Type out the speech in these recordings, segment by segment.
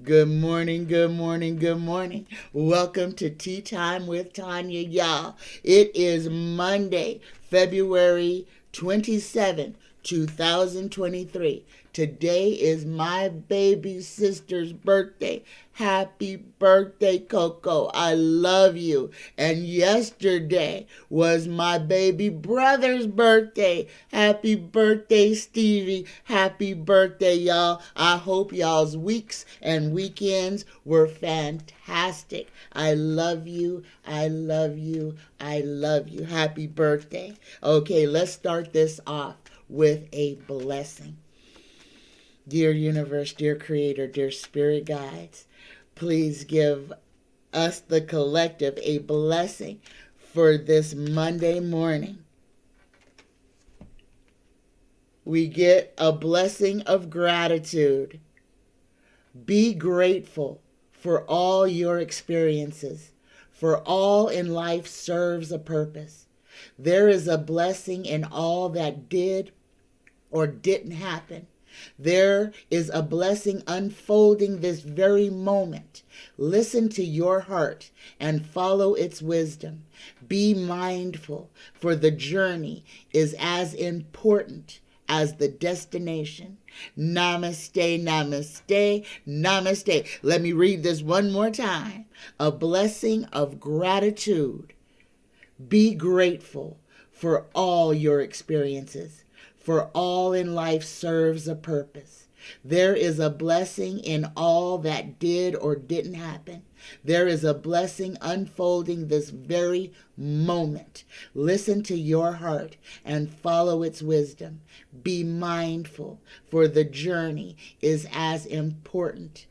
Good morning, good morning, good morning. Welcome to Tea Time with Tanya, y'all. It is Monday, February 27th, 2023. Today is my baby sister's birthday. Happy birthday, Coco. I love you. And yesterday was my baby brother's birthday. Happy birthday, Stevie. Happy birthday, y'all. I hope y'all's weeks and weekends were fantastic. I love you. I love you. I love you. Happy birthday. Okay, let's start this off with a blessing. Dear universe, dear creator, dear spirit guides, please give us, the collective, a blessing for this Monday morning. We get a blessing of gratitude. Be grateful for all your experiences, for all in life serves a purpose. There is a blessing in all that did or didn't happen. There is a blessing unfolding this very moment. Listen to your heart and follow its wisdom. Be mindful, for the journey is as important as the destination. Namaste, namaste, namaste. Let me read this one more time. A blessing of gratitude. Be grateful for all your experiences, for all in life serves a purpose. There is a blessing in all that did or didn't happen. There is a blessing unfolding this very moment. Listen to your heart and follow its wisdom. Be mindful, for the journey is as important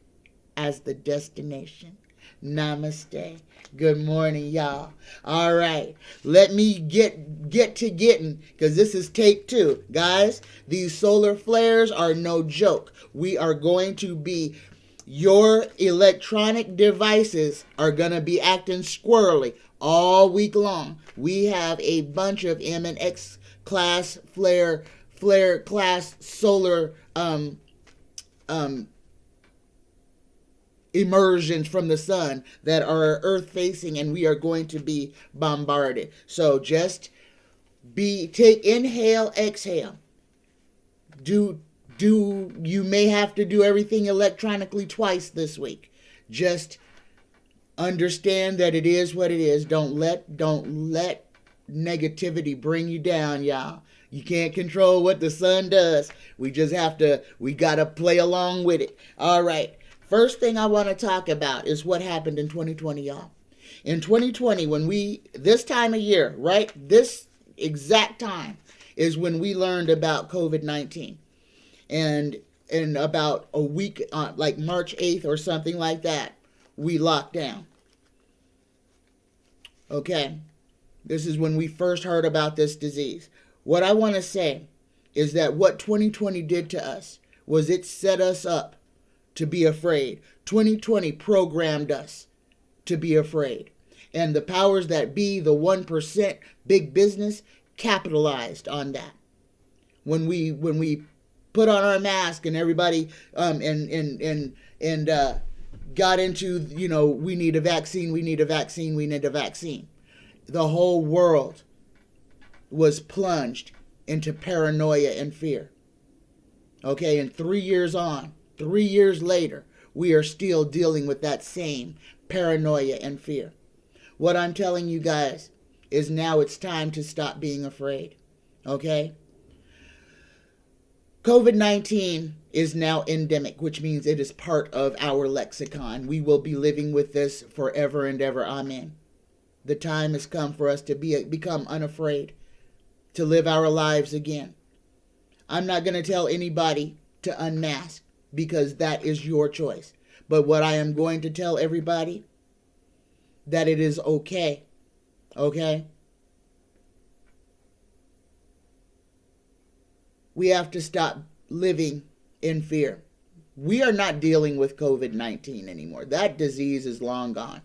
as the destination. Namaste. Good morning, y'all. All right, let me get to getting, because this is take two. Guys, these solar flares are no joke. We are going to be, your electronic devices are going to be acting squirrely all week long. We have a bunch of M and X class flare class solar immersions from the sun that are earth facing, and we are going to be bombarded. So just take inhale, exhale. You may have to do everything electronically twice this week. Just understand that it is what it is. Don't let negativity bring you down, y'all. You can't control what the sun does. We gotta play along with it. All right. First thing I want to talk about is what happened in 2020, y'all. In 2020, this time of year, right? This exact time is when we learned about COVID-19. And in about a week, like March 8th or something like that, we locked down. Okay? This is when we first heard about this disease. What I want to say is that what 2020 did to us was it set us up to be afraid. 2020 programmed us to be afraid. And the powers that be, the 1%, big business, capitalized on that. When we put on our mask and everybody got into, we need a vaccine, we need a vaccine, we need a vaccine. The whole world was plunged into paranoia and fear. Okay, and 3 years later, we are still dealing with that same paranoia and fear. What I'm telling you guys is now it's time to stop being afraid. Okay? COVID-19 is now endemic, which means it is part of our lexicon. We will be living with this forever and ever. Amen. The time has come for us to become unafraid, to live our lives again. I'm not going to tell anybody to unmask, because that is your choice. But what I am going to tell everybody, that it is okay. Okay? We have to stop living in fear. We are not dealing with COVID-19 anymore. That disease is long gone.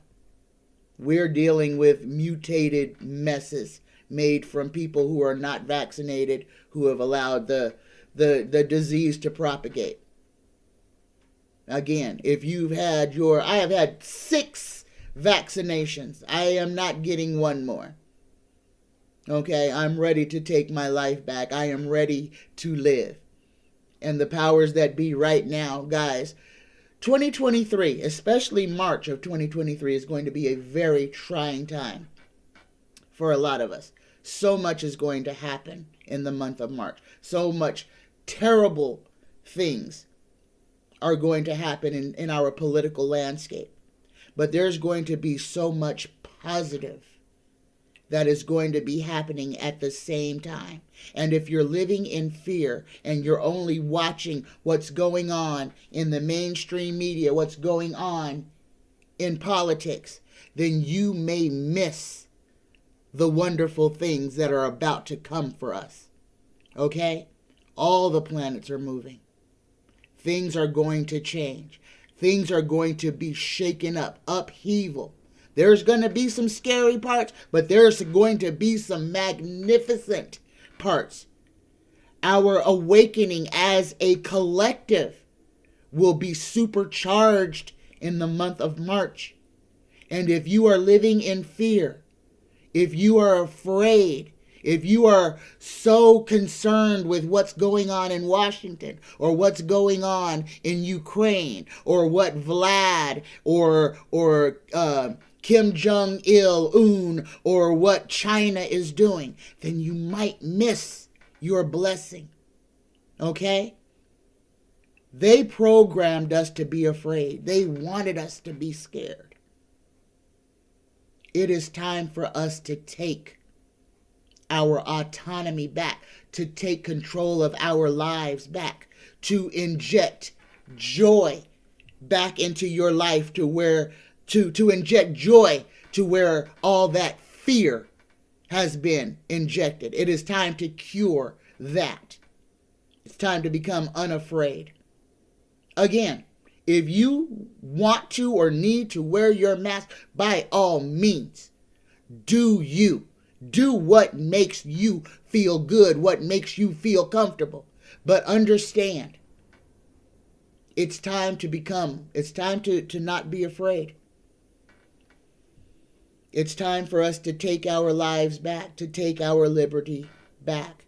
We're dealing with mutated messes made from people who are not vaccinated, who have allowed the disease to propagate. Again, if you've had I have had 6 vaccinations. I am not getting one more. Okay, I'm ready to take my life back. I am ready to live. And the powers that be right now, guys, 2023, especially March of 2023, is going to be a very trying time for a lot of us. So much is going to happen in the month of March. So much terrible things are going to happen in our political landscape. But there's going to be so much positive that is going to be happening at the same time. And if you're living in fear and you're only watching what's going on in the mainstream media, what's going on in politics, then you may miss the wonderful things that are about to come for us. Okay? All the planets are moving. Things are going to change. Things are going to be shaken up, upheaval. There's going to be some scary parts, but there's going to be some magnificent parts. Our awakening as a collective will be supercharged in the month of March. And if you are living in fear, if you are afraid, if you are so concerned with what's going on in Washington or what's going on in Ukraine or what Vlad or Kim Jong-il or what China is doing, then you might miss your blessing. Okay? They programmed us to be afraid. They wanted us to be scared. It is time for us to take our autonomy back, to take control of our lives back, to inject joy back into your life to inject joy to where all that fear has been injected. It is time to cure that. It's time to become unafraid. Again, if you want to or need to wear your mask, by all means, do you. Do what makes you feel good, what makes you feel comfortable. But understand, it's time to not be afraid. It's time for us to take our lives back, to take our liberty back.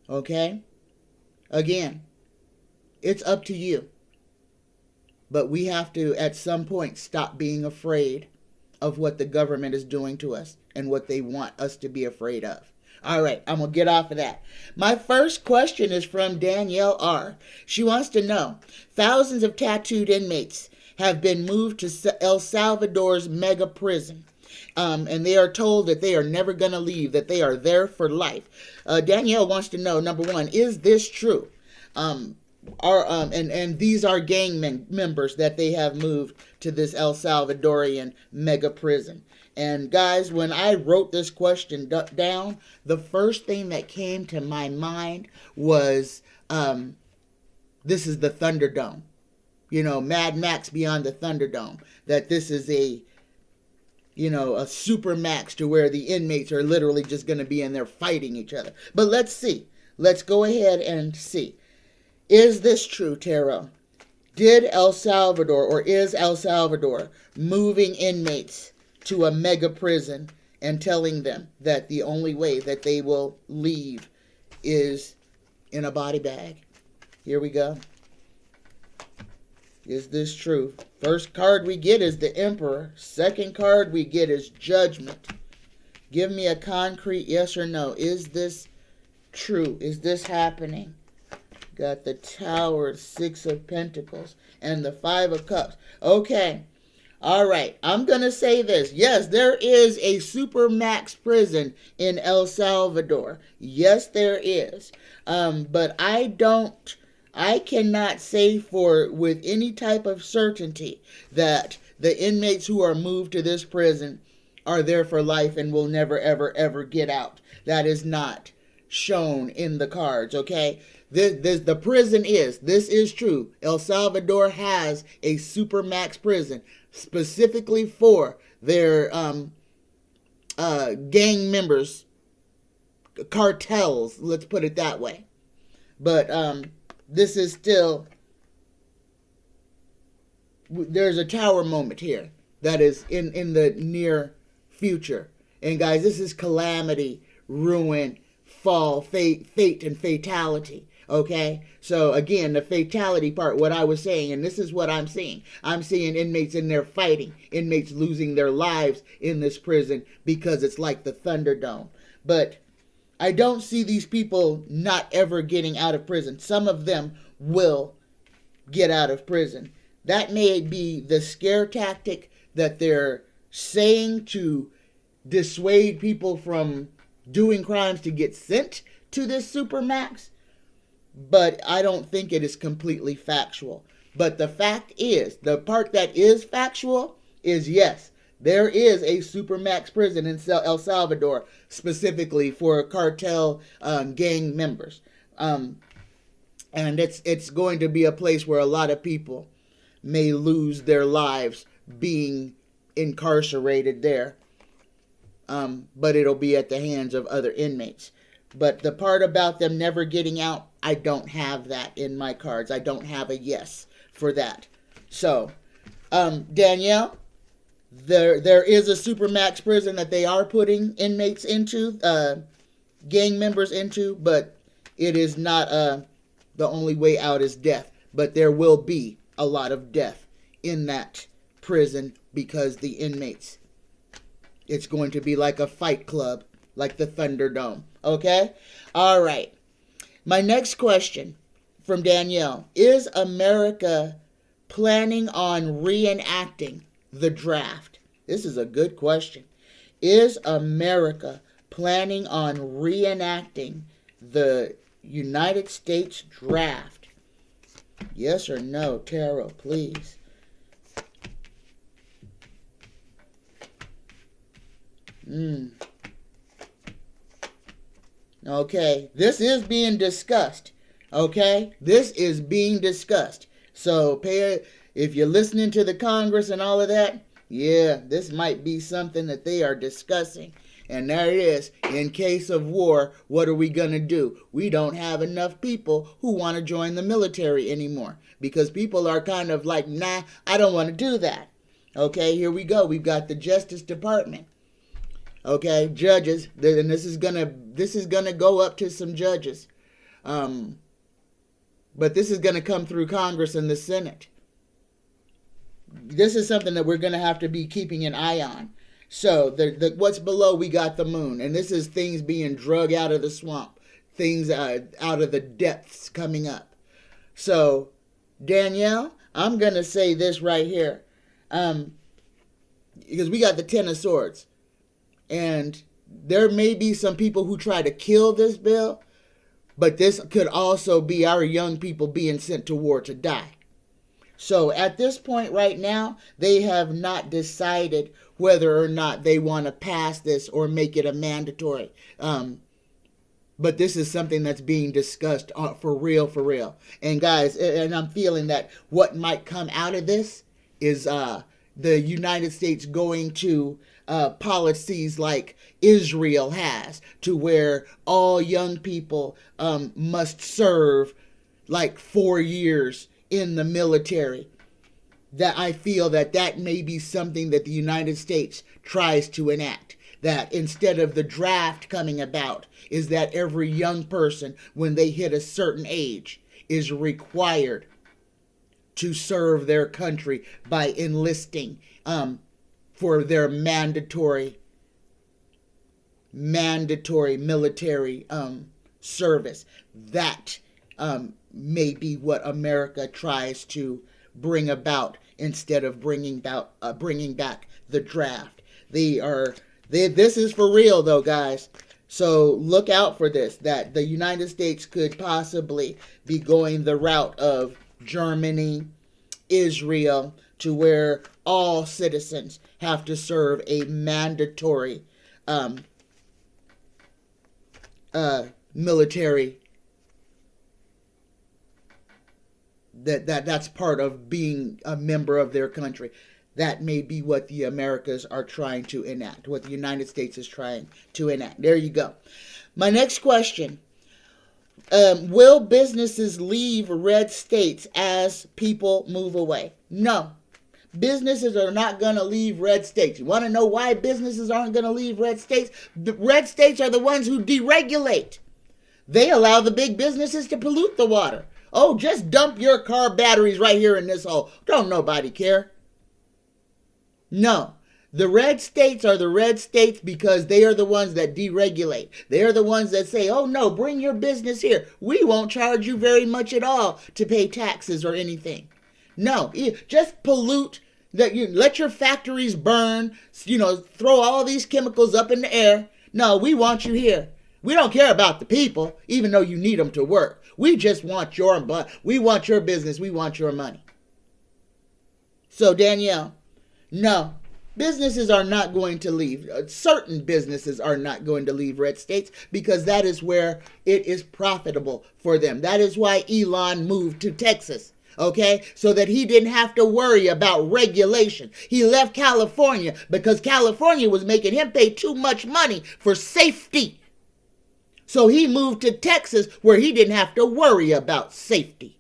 Okay? Again, it's up to you. But we have to, at some point, stop being afraid of what the government is doing to us and what they want us to be afraid of. All right, I'm going to get off of that. My first question is from Danielle R. She wants to know, thousands of tattooed inmates have been moved to El Salvador's mega prison. And they are told that they are never going to leave, that they are there for life. Danielle wants to know, number one, is this true? And these are gang members that they have moved to this El Salvadorian mega prison. And guys, when I wrote this question down, the first thing that came to my mind was, this is the Thunderdome. You know, Mad Max Beyond the Thunderdome. That this is a super max to where the inmates are literally just going to be in there fighting each other. But let's see. Let's go ahead and see. Is this true, Taro? Did El Salvador, or is El Salvador, moving inmates to a mega prison and telling them that the only way that they will leave is in a body bag? Here we go. Is this true? First card we get is the Emperor. Second card we get is Judgment. Give me a concrete yes or no. Is this true? Is this happening? Got the Tower, Six of Pentacles, and the Five of Cups. Okay. All right. I'm going to say this. Yes, there is a supermax prison in El Salvador. Yes, there is. But I cannot say with any type of certainty that the inmates who are moved to this prison are there for life and will never, ever, ever get out. That is not shown in the cards, okay? The prison this is true. El Salvador has a supermax prison specifically for their gang members, cartels, let's put it that way. But this is still, there's a tower moment here that is in the near future. And guys, this is calamity, ruin, fall, fate, and fatality. Okay? So again, the fatality part, what I was saying, and this is what I'm seeing. I'm seeing inmates in there fighting, inmates losing their lives in this prison because it's like the Thunderdome. But I don't see these people not ever getting out of prison. Some of them will get out of prison. That may be the scare tactic that they're saying to dissuade people from doing crimes to get sent to this supermax, but I don't think it is completely factual. But the fact is, the part that is factual is, yes, there is a supermax prison in El Salvador specifically for cartel gang members. And it's going to be a place where a lot of people may lose their lives being incarcerated there. But it'll be at the hands of other inmates. But the part about them never getting out, I don't have that in my cards. I don't have a yes for that. So, Danielle, there is a supermax prison that they are putting inmates into, gang members into, but it is not the only way out is death. But there will be a lot of death in that prison because the inmates, it's going to be like a fight club, like the Thunderdome. Okay? All right. My next question from Danielle. Is America planning on reenacting the draft? This is a good question. Is America planning on reenacting the United States draft? Yes or no, Tara, please. Okay, this is being discussed. Okay, this is being discussed. So if you're listening to the Congress and all of that, yeah, this might be something that they are discussing. And there it is. In case of war, what are we going to do? We don't have enough people who want to join the military anymore. Because people are kind of like, nah, I don't want to do that. Okay, here we go. We've got the Justice Department. Okay, judges, and this is gonna go up to some judges. But this is gonna come through Congress and the Senate. This is something that we're gonna have to be keeping an eye on. So what's below, we got the moon, and this is things being drug out of the swamp, things out of the depths coming up. So, Danielle, I'm gonna say this right here, because we got the Ten of Swords, and there may be some people who try to kill this bill, but this could also be our young people being sent to war to die. So at this point right now, they have not decided whether or not they want to pass this or make it a mandatory. But this is something that's being discussed for real. And guys, and I'm feeling that what might come out of this is the United States going to policies like Israel has, to where all young people must serve like 4 years in the military. That I feel that may be something that the United States tries to enact. That instead of the draft coming about, is that every young person, when they hit a certain age, is required to serve their country by enlisting for their mandatory military service. That may be what America tries to bring about instead of bringing back the draft. This is for real though, guys. So look out for this, that the United States could possibly be going the route of Germany, Israel, to where all citizens have to serve a mandatory military. That's part of being a member of their country. That may be what the Americas are trying to enact, what the United States is trying to enact. There you go. My next question. Will businesses leave red states as people move away? No. Businesses are not going to leave red states. You want to know why businesses aren't going to leave red states? The red states are the ones who deregulate. They allow the big businesses to pollute the water. Oh, just dump your car batteries right here in this hole. Don't nobody care. No. The red states are the red states because they are the ones that deregulate. They are the ones that say, oh no, bring your business here. We won't charge you very much at all to pay taxes or anything. No, just pollute. That you let your factories burn, throw all these chemicals up in the air. No, we want you here. We don't care about the people, even though you need them to work. We just want we want your business. We want your money. So Danielle, no, businesses are not going to leave. Certain businesses are not going to leave red states because that is where it is profitable for them. That is why Elon moved to Texas. Okay, so that he didn't have to worry about regulation. He left California because California was making him pay too much money for safety. So he moved to Texas where he didn't have to worry about safety.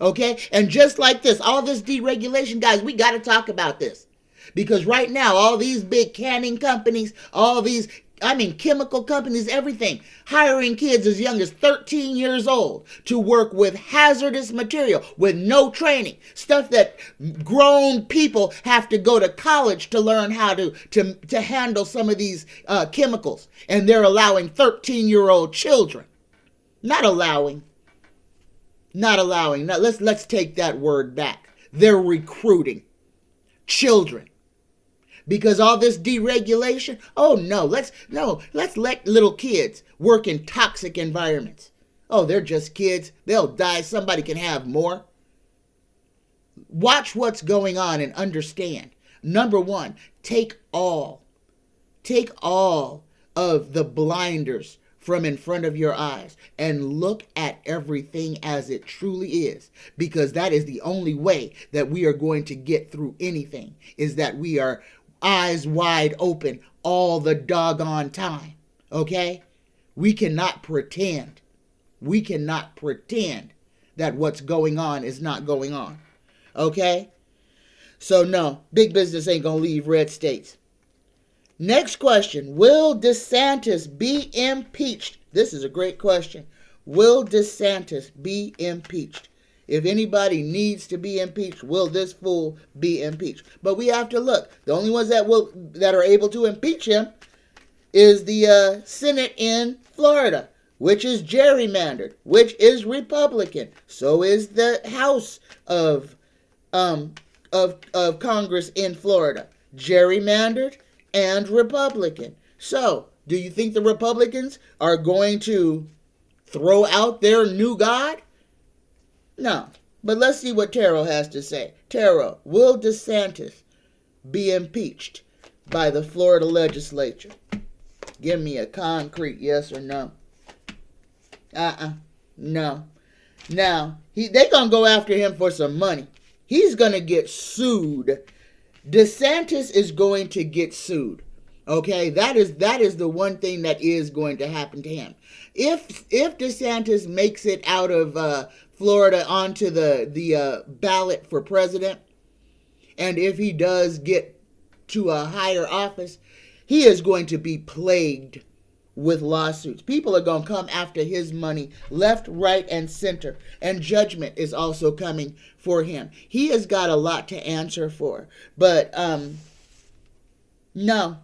Okay, and just like this, all this deregulation, guys, we got to talk about this. Because right now, all these big canning companies, chemical companies, everything, hiring kids as young as 13 years old to work with hazardous material with no training, stuff that grown people have to go to college to learn how to handle some of these chemicals. And they're allowing 13-year-old children. Not allowing. Now, let's take that word back. They're recruiting children. Because all this deregulation, let's let little kids work in toxic environments. Oh, they're just kids. They'll die. Somebody can have more. Watch what's going on and understand. Number one, take all of the blinders from in front of your eyes and look at everything as it truly is, because that is the only way that we are going to get through anything, is that we are eyes wide open all the doggone time. Okay? We cannot pretend that what's going on is not going on. Okay? So no, big business ain't gonna leave red states. Next question. Will DeSantis be impeached? This is a great question. Will DeSantis be impeached? If anybody needs to be impeached, will this fool be impeached? But we have to look. The only ones that are able to impeach him is the Senate in Florida, which is gerrymandered, which is Republican. So is the House of Congress in Florida, gerrymandered and Republican. So, do you think the Republicans are going to throw out their new god? No. But let's see what Taro has to say. Taro, will DeSantis be impeached by the Florida legislature? Give me a concrete yes or no. No. Now, they're going to go after him for some money. He's going to get sued. DeSantis is going to get sued. Okay, that is the one thing that is going to happen to him. If DeSantis makes it out of Florida onto the ballot for president, and if he does get to a higher office, he is going to be plagued with lawsuits. People are going to come after his money left, right, and center. And judgment is also coming for him. He has got a lot to answer for. But, no.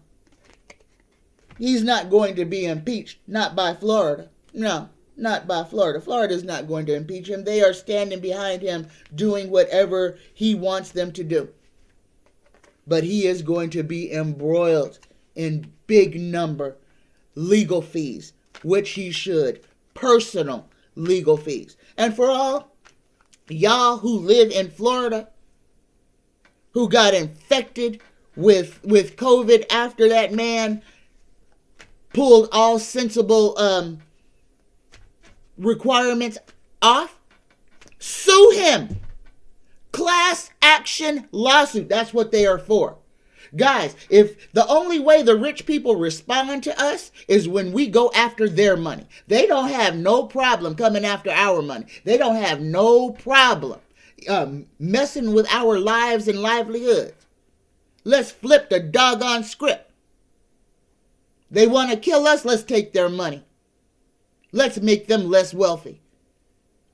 He's not going to be impeached. Not by Florida. No, not by Florida. Florida's not going to impeach him. They are standing behind him doing whatever he wants them to do. But he is going to be embroiled in big number legal fees, which he should. Personal legal fees. And for all y'all who live in Florida, who got infected with COVID after that man pulled all sensible requirements off, sue him. Class action lawsuit. That's what they are for. Guys, if the only way the rich people respond to us is when we go after their money, they don't have no problem coming after our money. They don't have no problem messing with our lives and livelihoods. Let's flip the doggone script. They want to kill us, let's take their money. Let's make them less wealthy.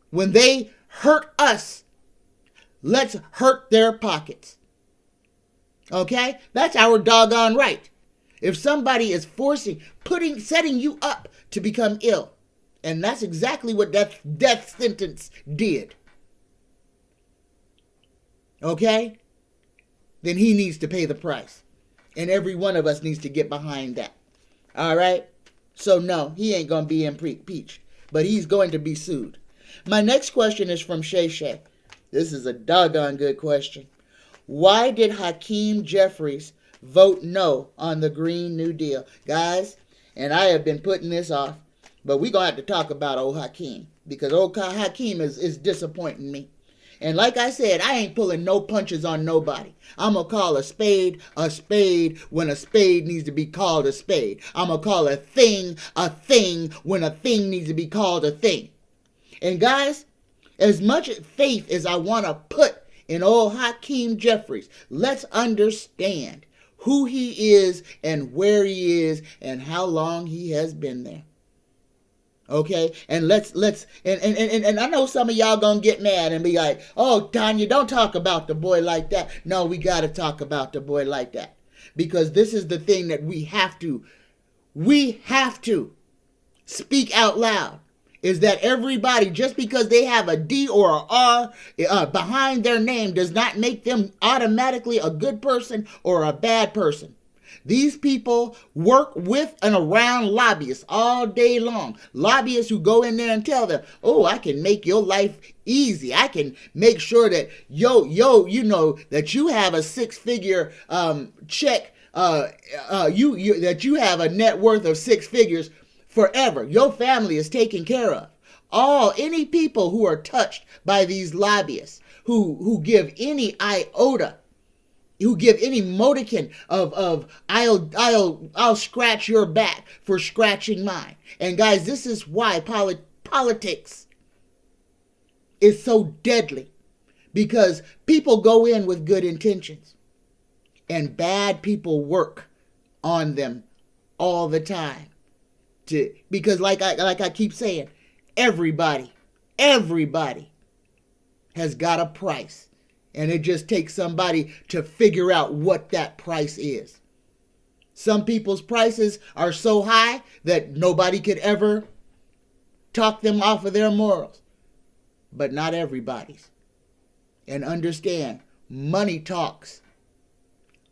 When they hurt us, let's hurt their pockets. Okay? That's our doggone right. If somebody is setting you up to become ill, and that's exactly what death sentence did. Okay? Then he needs to pay the price. And every one of us needs to get behind that. All right? So no, he ain't going to be impeached. But he's going to be sued. My next question is from Sachet. This is a doggone good question. Why did Hakeem Jeffries vote no on the Green New Deal? Guys, and I have been putting this off, but we're going to have to talk about old Hakeem. Because old Hakeem is disappointing me. And like I said, I ain't pulling no punches on nobody. I'm going to call a spade when a spade needs to be called a spade. I'm going to call a thing when a thing needs to be called a thing. And guys, as much faith as I want to put in old Hakeem Jeffries, let's understand who he is and where he is and how long he has been there. Okay, and let's and I know some of y'all gonna get mad and be like, oh, Tanya, don't talk about the boy like that. No, we gotta talk about the boy like that. Because this is the thing that we have to speak out loud. Is that everybody, just because they have a D or a R behind their name, does not make them automatically a good person or a bad person. These people work with and around lobbyists all day long. Lobbyists who go in there and tell them, oh, I can make your life easy. I can make sure that, you know, that you have a six-figure check, that you have a net worth of six figures forever. Your family is taken care of. Any people who are touched by these lobbyists, who give any iota, who give any modicum of I'll scratch your back for scratching mine. And guys, this is why politics is so deadly. Because people go in with good intentions. And bad people work on them all the time. Because like I keep saying, everybody has got a price. And it just takes somebody to figure out what that price is. Some people's prices are so high that nobody could ever talk them off of their morals. But not everybody's. And understand, money talks.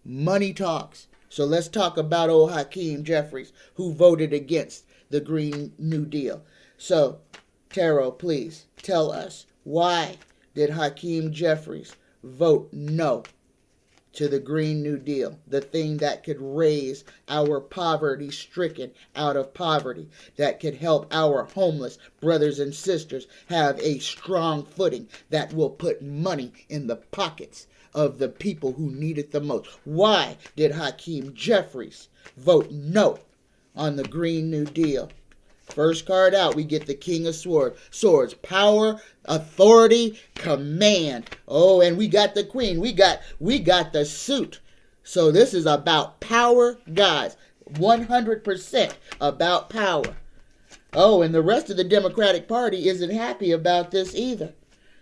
Money talks. So let's talk about old Hakeem Jeffries, who voted against the Green New Deal. So, Taro, please tell us, why did Hakeem Jeffries vote no to the Green New Deal, the thing that could raise our poverty-stricken out of poverty, that could help our homeless brothers and sisters have a strong footing that will put money in the pockets of the people who need it the most? Why did Hakeem Jeffries vote no on the Green New Deal? First card out, we get the King of Swords. Power, authority, command. Oh, and we got the Queen. We got the suit. So this is about power, guys. 100% about power. Oh, and the rest of the Democratic Party isn't happy about this either.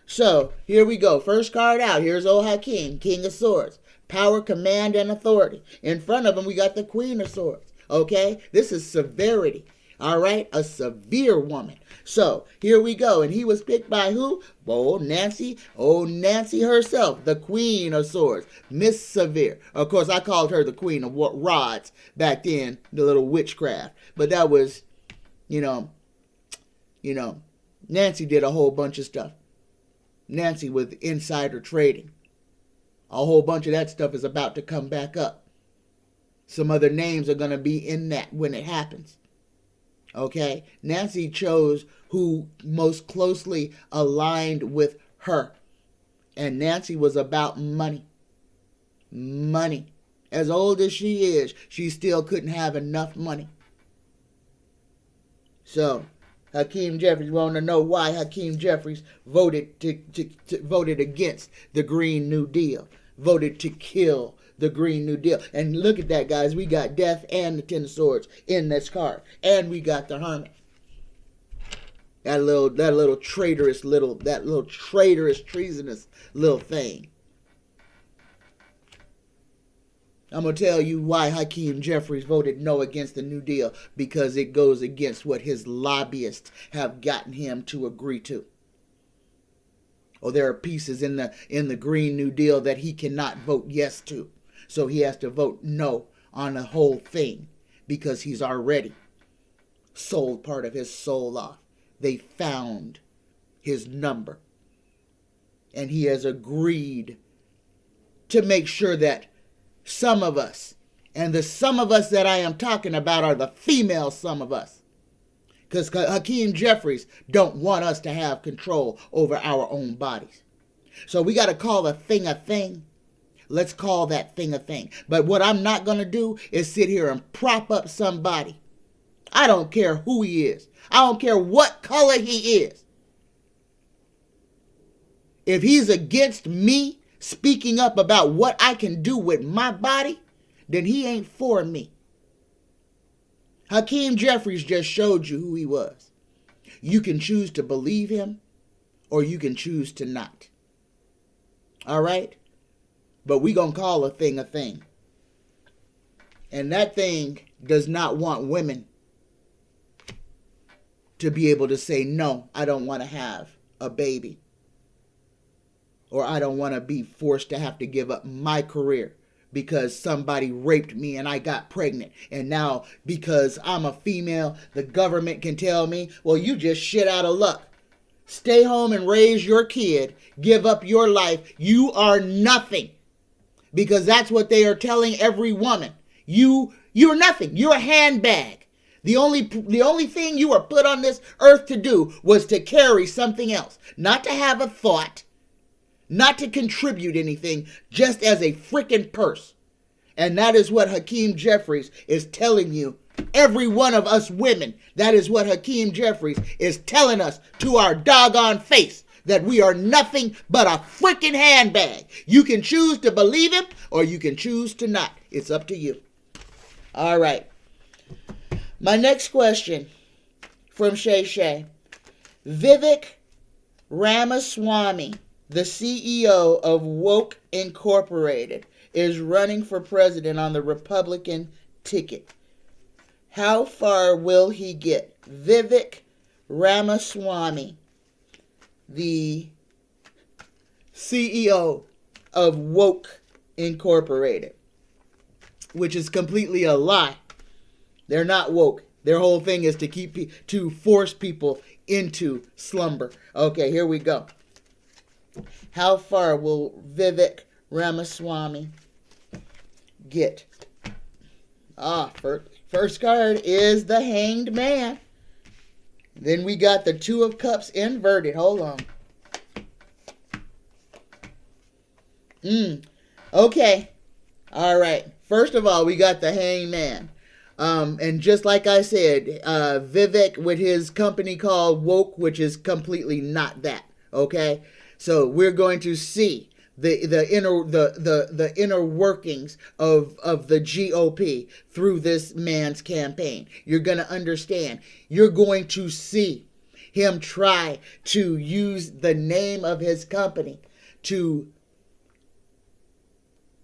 So, here we go. First card out. Here's old Hakeem, King of Swords. Power, command, and authority. In front of him, we got the Queen of Swords. Okay? This is severity. All right, a severe woman. So here we go. And he was picked by who? Old Nancy herself, the Queen of Swords, Miss Severe. Of course, I called her the Queen of Rods back then, the little witchcraft. But that was, Nancy did a whole bunch of stuff. Nancy with insider trading. A whole bunch of that stuff is about to come back up. Some other names are going to be in that when it happens. Okay, Nancy chose who most closely aligned with her. And Nancy was about money. Money. As old as she is, she still couldn't have enough money. So, Hakeem Jeffries, want to know why Hakeem Jeffries voted voted against the Green New Deal, voted to kill the Green New Deal. And look at that, guys. We got Death and the Ten of Swords in this card, and we got the Hermit. That little traitorous, treasonous little thing. I'm going to tell you why Hakeem Jeffries voted no against the New Deal, because it goes against what his lobbyists have gotten him to agree to. Or there are pieces in the Green New Deal that he cannot vote yes to. So he has to vote no on the whole thing, because he's already sold part of his soul off. They found his number. And he has agreed to make sure that some of us, and the some of us that I am talking about are the female some of us, because Hakeem Jeffries don't want us to have control over our own bodies. So we got to call a thing a thing. Let's call that thing a thing. But what I'm not going to do is sit here and prop up somebody. I don't care who he is. I don't care what color he is. If he's against me speaking up about what I can do with my body, then he ain't for me. Hakeem Jeffries just showed you who he was. You can choose to believe him, or you can choose to not. All right? But we gonna call a thing a thing. And that thing does not want women to be able to say, no, I don't want to have a baby. Or I don't want to be forced to have to give up my career because somebody raped me and I got pregnant. And now, because I'm a female, the government can tell me, well, you just shit out of luck. Stay home and raise your kid. Give up your life. You are nothing. Because that's what they are telling every woman. You're nothing. You're a handbag. The only thing you were put on this earth to do was to carry something else. Not to have a thought. Not to contribute anything, just as a freaking purse. And that is what Hakeem Jeffries is telling you. Every one of us women, that is what Hakeem Jeffries is telling us to our doggone face. That we are nothing but a freaking handbag. You can choose to believe him or you can choose to not. It's up to you. All right. My next question from Sachet. Vivek Ramaswamy, the CEO of Woke Incorporated, is running for president on the Republican ticket. How far will he get? Vivek Ramaswamy, the CEO of Woke Incorporated, which is completely a lie. They're not woke. Their whole thing is to force people into slumber. Okay, here we go. How far will Vivek Ramaswamy get? First card is the Hanged Man. Then we got the Two of Cups inverted. Hold on. Okay. All right. First of all, we got the Hanged Man. And just like I said, Vivek with his company called Woke, which is completely not that. Okay. So we're going to see the inner workings of the GOP through this man's campaign. You're going to understand. You're going to see him try to use the name of his company to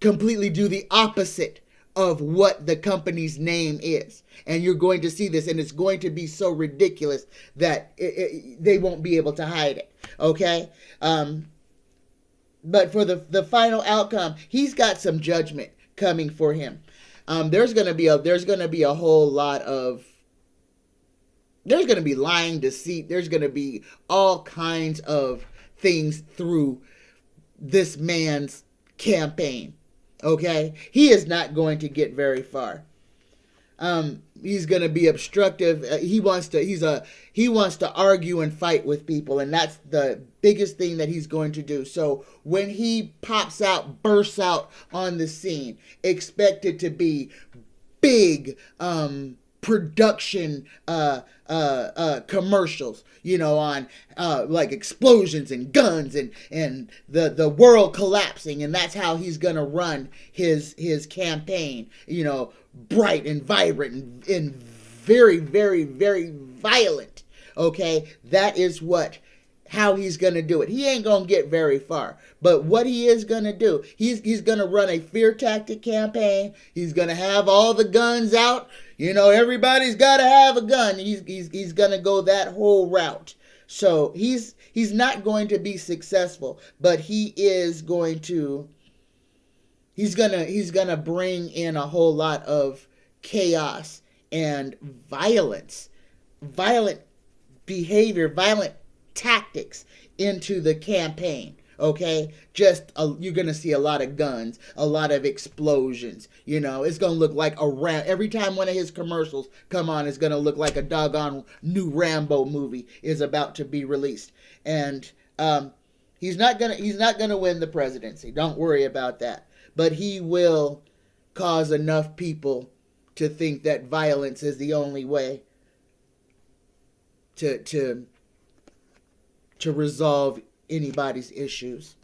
completely do the opposite of what the company's name is. And you're going to see this, and it's going to be so ridiculous that they won't be able to hide it. Okay? But for the final outcome, he's got some judgment coming for him. There's going to be a whole lot of, there's going to be lying, deceit. There's going to be all kinds of things through this man's campaign. Okay? He is not going to get very far. He's going to be obstructive. He wants to argue and fight with people, and that's the biggest thing that he's going to do. So when he bursts out on the scene, expect it to be big production commercials, on like explosions and guns and the world collapsing, and that's how he's gonna run his campaign. Bright and vibrant and very, very, very violent. Okay, that is how he's going to do it. He ain't going to get very far. But what he is going to do, he's going to run a fear tactic campaign. He's going to have all the guns out. Everybody's got to have a gun. He's going to go that whole route. So he's not going to be successful, but he's going to bring in a whole lot of chaos and violent behavior, violent tactics into the campaign. Okay, you're gonna see a lot of guns, a lot of explosions. It's gonna look like every time one of his commercials come on, it's gonna look like a doggone new Rambo movie is about to be released. And he's not gonna win the presidency. Don't worry about that. But he will cause enough people to think that violence is the only way to resolve anybody's issues.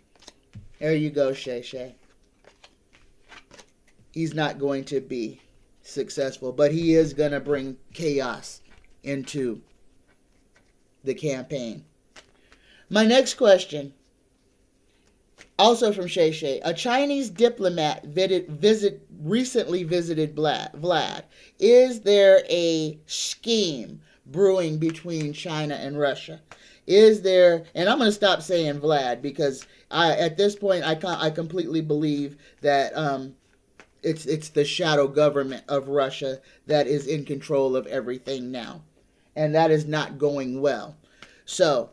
There you go, Shay. He's not going to be successful, but he is going to bring chaos into the campaign. My next question, also from Shay. A Chinese diplomat recently visited Vlad. Is there a scheme brewing between China and Russia? Is there, and I'm going to stop saying Vlad, because at this point I completely believe that it's the shadow government of Russia that is in control of everything now, and that is not going well. So,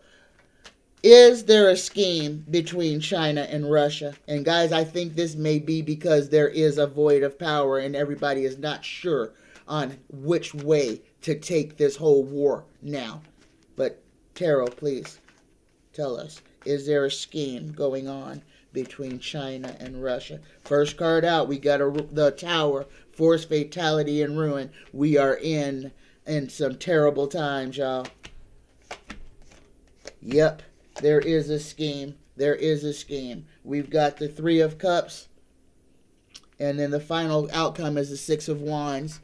is there a scheme between China and Russia? And guys, I think this may be because there is a void of power and everybody is not sure on which way to take this whole war now. But Tarot, please tell us, is there a scheme going on between China and Russia? First card out, we got the Tower, force, fatality, and ruin. We are in some terrible times, y'all. Yep, there is a scheme. There is a scheme. We've got the Three of Cups, and then the final outcome is the Six of Wands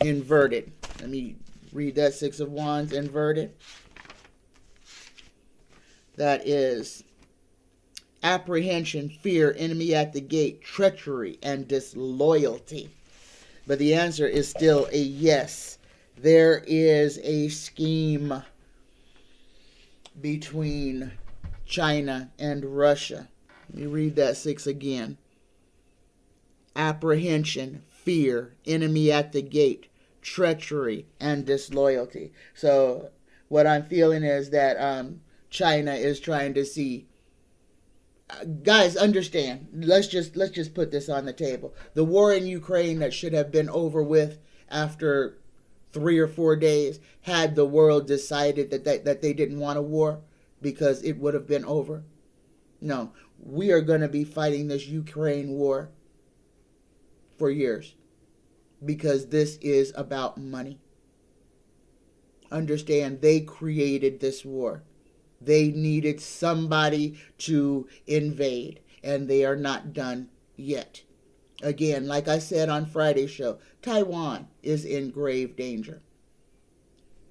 inverted. Let me read that. Six of Wands inverted. That is apprehension, fear, enemy at the gate, treachery, and disloyalty. But the answer is still a yes. There is a scheme between China and Russia. Let me read that six again. Apprehension, fear, enemy at the gate, treachery, and disloyalty. So what I'm feeling is that China is trying to see. Guys, understand. Let's just put this on the table. The war in Ukraine that should have been over with after 3 or 4 days, had the world decided that they didn't want a war because it would have been over. No, we are going to be fighting this Ukraine war for years because this is about money. Understand, they created this war. They needed somebody to invade, and they are not done yet. Again, like I said on Friday's show, Taiwan is in grave danger,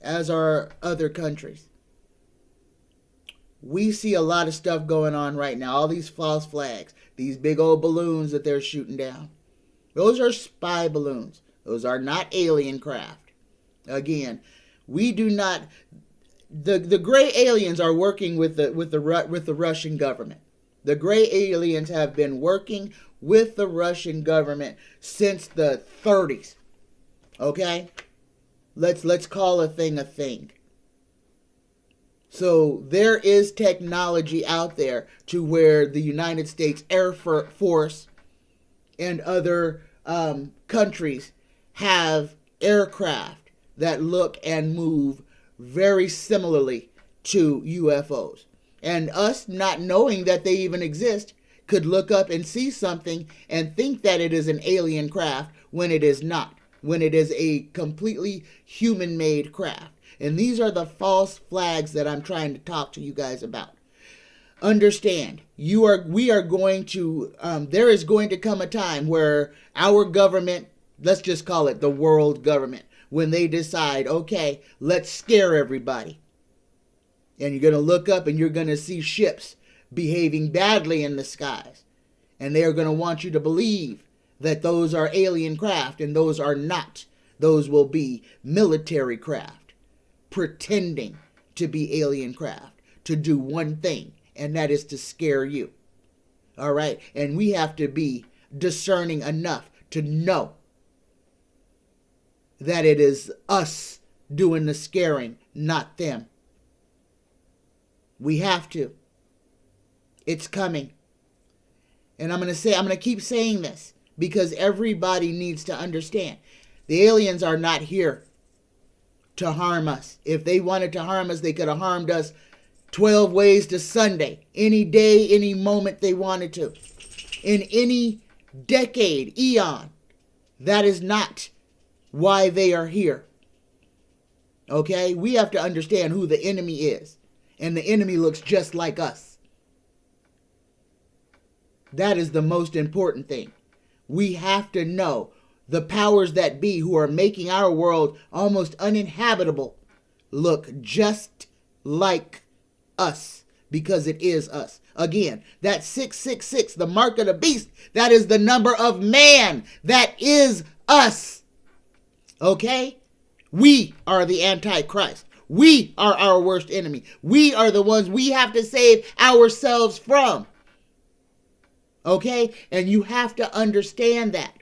as are other countries. We see a lot of stuff going on right now. All these false flags, these big old balloons that they're shooting down. Those are spy balloons. Those are not alien craft. Again, we do not. The gray aliens are working with the Russian government. The gray aliens have been working with the Russian government since the 30s. Okay? Let's call a thing a thing. So there is technology out there to where the United States Air Force and other countries have aircraft that look and move very similarly to UFOs. And us not knowing that they even exist could look up and see something and think that it is an alien craft when it is not, when it is a completely human-made craft. And these are the false flags that I'm trying to talk to you guys about. Understand, we are going to, there is going to come a time where our government, let's just call it the world government, when they decide, okay, let's scare everybody. And you're going to look up and you're going to see ships behaving badly in the skies. And they are going to want you to believe that those are alien craft, and those are not. Those will be military craft, pretending to be alien craft, to do one thing, and that is to scare you. All right? And we have to be discerning enough to know that it is us doing the scaring, not them. We have to. It's coming. And I'm going to keep saying this because everybody needs to understand. The aliens are not here to harm us. If they wanted to harm us, they could have harmed us 12 ways to Sunday. Any day, any moment they wanted to. In any decade, eon. That is not why they are here. Okay? We have to understand who the enemy is. And the enemy looks just like us. That is the most important thing. We have to know the powers that be who are making our world almost uninhabitable look just like us, because it is us. Again, that 666, the mark of the beast, that is the number of man. That is us. Okay? We are the Antichrist. We are our worst enemy. We are the ones we have to save ourselves from. Okay? And you have to understand that.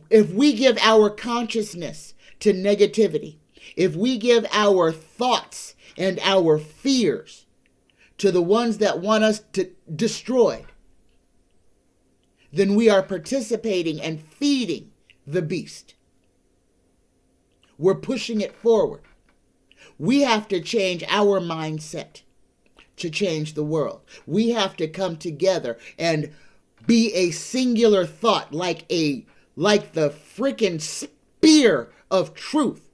If we give our consciousness to negativity, if we give our thoughts and our fears to the ones that want us to destroy, then we are participating and feeding the beast. We're pushing it forward. We have to change our mindset to change the world. We have to come together and be a singular thought, like the freaking spear of truth.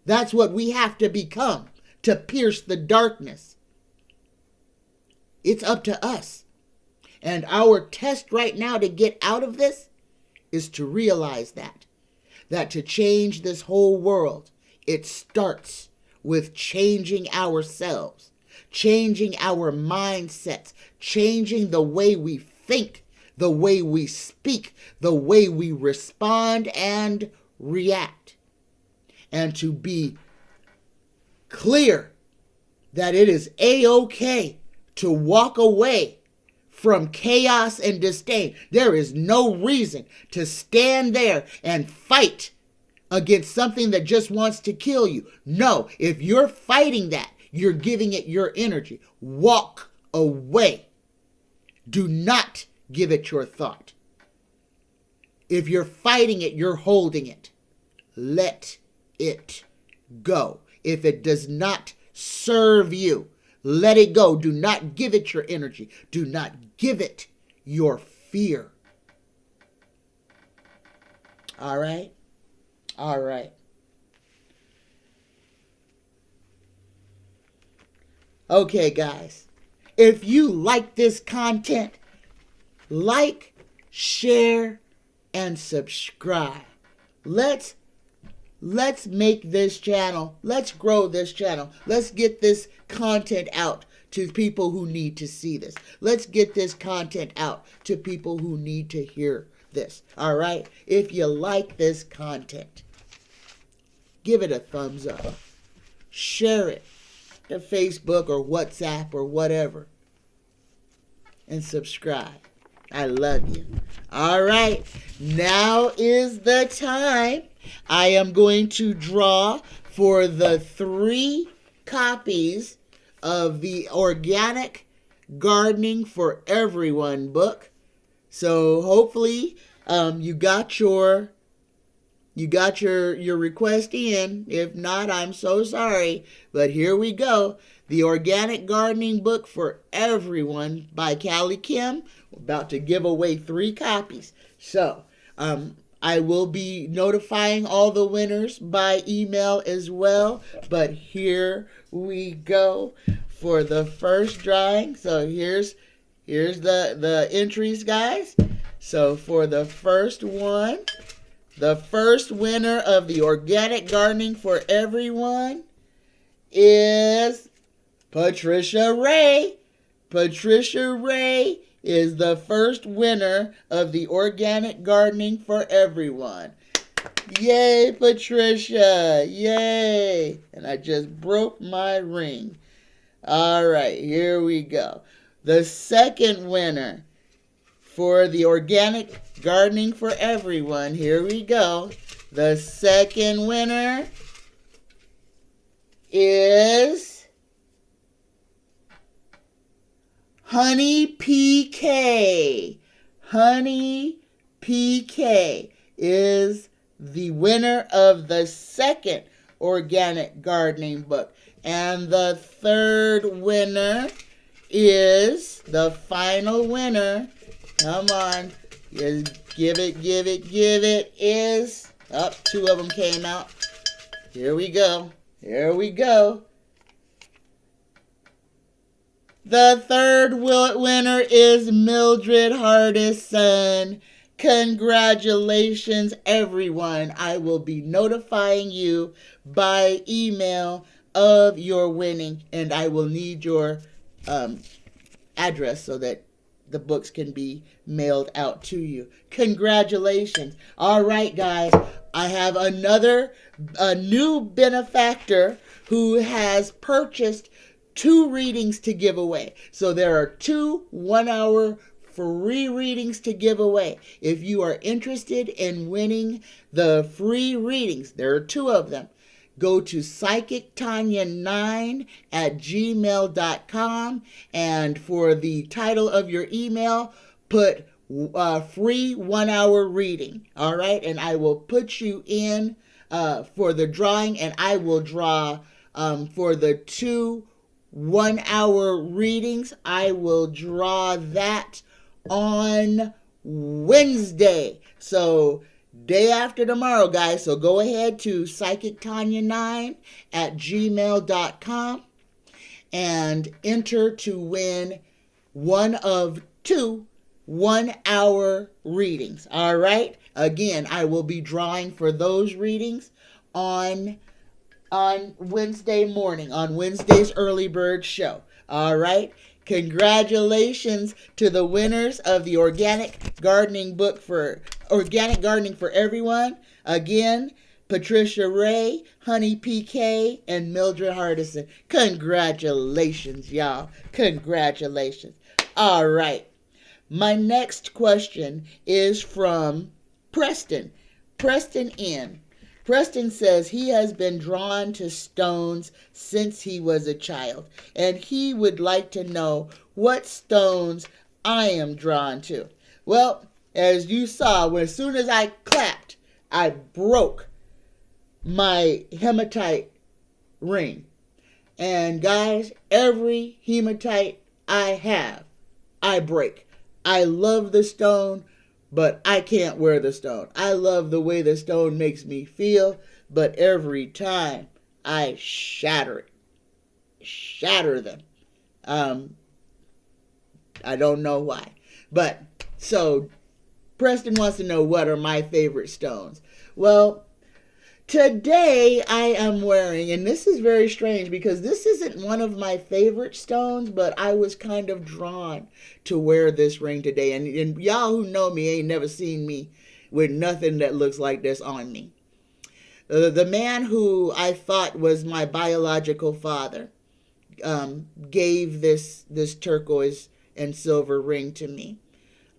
That's what we have to become to pierce the darkness. It's up to us. And our test right now to get out of this is to realize that to change this whole world, it starts with changing ourselves, changing our mindsets, changing the way we think, the way we speak, the way we respond and react. And to be clear that it is A-okay to walk away from chaos and disdain. There is no reason to stand there and fight against something that just wants to kill you. No, if you're fighting that, you're giving it your energy. Walk away. Do not give it your thought. If you're fighting it, you're holding it. Let it go. If it does not serve you, let it go. Do not give it your energy. Do not give it your fear. All right? All right. Okay, guys. If you like this content, like, share, and subscribe. Let's make this channel, let's grow this channel. Let's get this content out to people who need to see this. Let's get this content out to people who need to hear this. All right? If you like this content, give it a thumbs up. Share it to Facebook or WhatsApp or whatever. And subscribe. I love you. All right. Now is the time. I am going to draw for the 3 copies of the Organic Gardening for Everyone book. So hopefully you got your You got your request in. If not, I'm so sorry. But here we go. The Organic Gardening Book for Everyone by Callie Kim. We're about to give away 3 copies. So, I will be notifying all the winners by email as well. But here we go for the first drawing. So here's the entries, guys. So for the first one, the first winner of the Organic Gardening for Everyone is Patricia Ray. Patricia Ray is the first winner of the Organic Gardening for Everyone. Yay, Patricia. Yay. And I just broke my ring. All right, here we go. The second winner for the Organic Gardening for Everyone. Here we go. The second winner is Honey PK. Honey PK is the winner of the second Organic Gardening Book. And the third winner is the final winner. Come on. Give it. Is, 2 of them came out. Here we go. The third winner is Mildred Hardison. Congratulations, everyone. I will be notifying you by email of your winning, and I will need your address so that the books can be mailed out to you. Congratulations. All right, guys. I have a new benefactor who has purchased 2 readings to give away. So there are 2 1-hour free readings to give away. If you are interested in winning the free readings, there are 2 of them. Go to psychictanya9@gmail.com, and for the title of your email, put free 1-hour reading. All right, and I will put you in for the drawing, and I will draw for the 2 1-hour readings. I will draw that on Wednesday. So day after tomorrow, guys. So go ahead to psychictanya9@gmail.com and enter to win one of 2 1-hour readings. All right. Again, I will be drawing for those readings on Wednesday morning, on Wednesday's early bird show. All right. Congratulations to the winners of the Organic Gardening Book for Everyone. Again, Patricia Ray, Honey PK, and Mildred Hardison. Congratulations, y'all. Congratulations. All right. My next question is from Preston. Preston N. Preston says he has been drawn to stones since he was a child, and he would like to know what stones I am drawn to. Well, as you saw, as soon as I clapped, I broke my hematite ring. And guys, every hematite I have, I break. I love the stone, but I can't wear the stone. I love the way the stone makes me feel, but every time I shatter them. I don't know why. But, so, Preston wants to know what are my favorite stones. Well, today I am wearing, and this is very strange because this isn't one of my favorite stones, but I was kind of drawn to wear this ring today. And y'all who know me ain't never seen me with nothing that looks like this on me. The man who I thought was my biological father gave this turquoise and silver ring to me